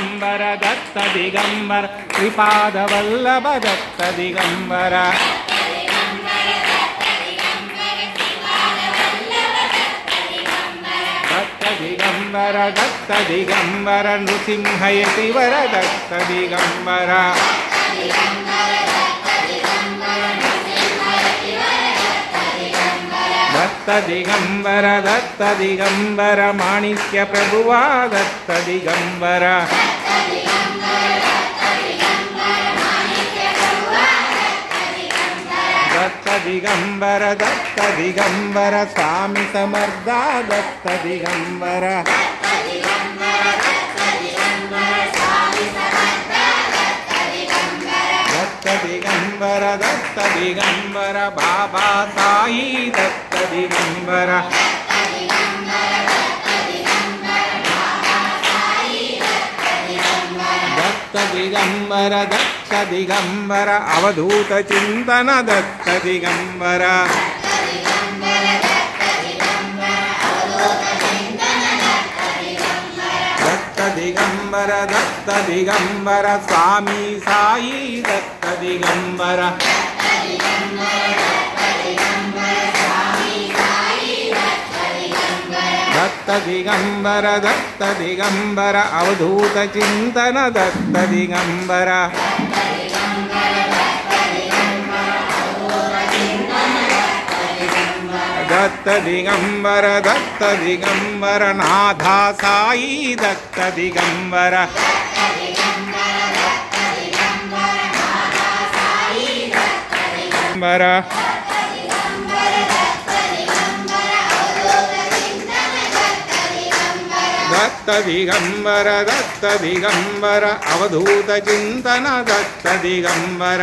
ದಿಗಂಬರ ದತ್ತ ದಿಗಂಬರ ಶ್ರೀಪಾದವಲ್ಲಭ ದತ್ತ ದಿಗಂಬರ ದತ್ತ ದಿಗಂಬರ ನೃಸಿಂಹಯತಿವರ ದತ್ತ ದಿಗಂಬರ ದತ್ತ ದಿಗಂಬರ ಮಾಣಿಕ್ಯ ಪ್ರಭುವ ದತ್ತ ದಿಗಂಬರ ದತ್ತ ದಿಗಂಬರ ಸ್ವಾಮಿ ಸಮರ್ಥ ದತ್ತ ದಿಗಂಬರ ದತ್ತ ದಿಗಂಬರ ಬಾಬಾ ಸಾಯಿ ದತ್ತ ದಿಗಂಬರ ದತ್ತ ದಿಗಂಬರ ಅವಧೂತ ಚಿಂತನ ದತ್ತ ದಿಗಂಬರ ದತ್ತ ದಿಗಂಬರ ಸ್ವಾಮಿ ಸಾಯಿ ದತ್ತ ದಿಗಂಬರ ದತ್ತ ದಿಗಂಬರ ಅವಧೂತ ಚಿಂತನ ದತ್ತ ದಿಗಂಬರ ದತ್ತ ದಿಗಂಬರ ನಾಥ ಸಾಯಿ ದತ್ತ ದಿಗಂಬರ ದತ್ತ ದಿಗಂಬರ ಅವಧೂತ ಚಿಂತನ ದತ್ತ ದಿಗಂಬರ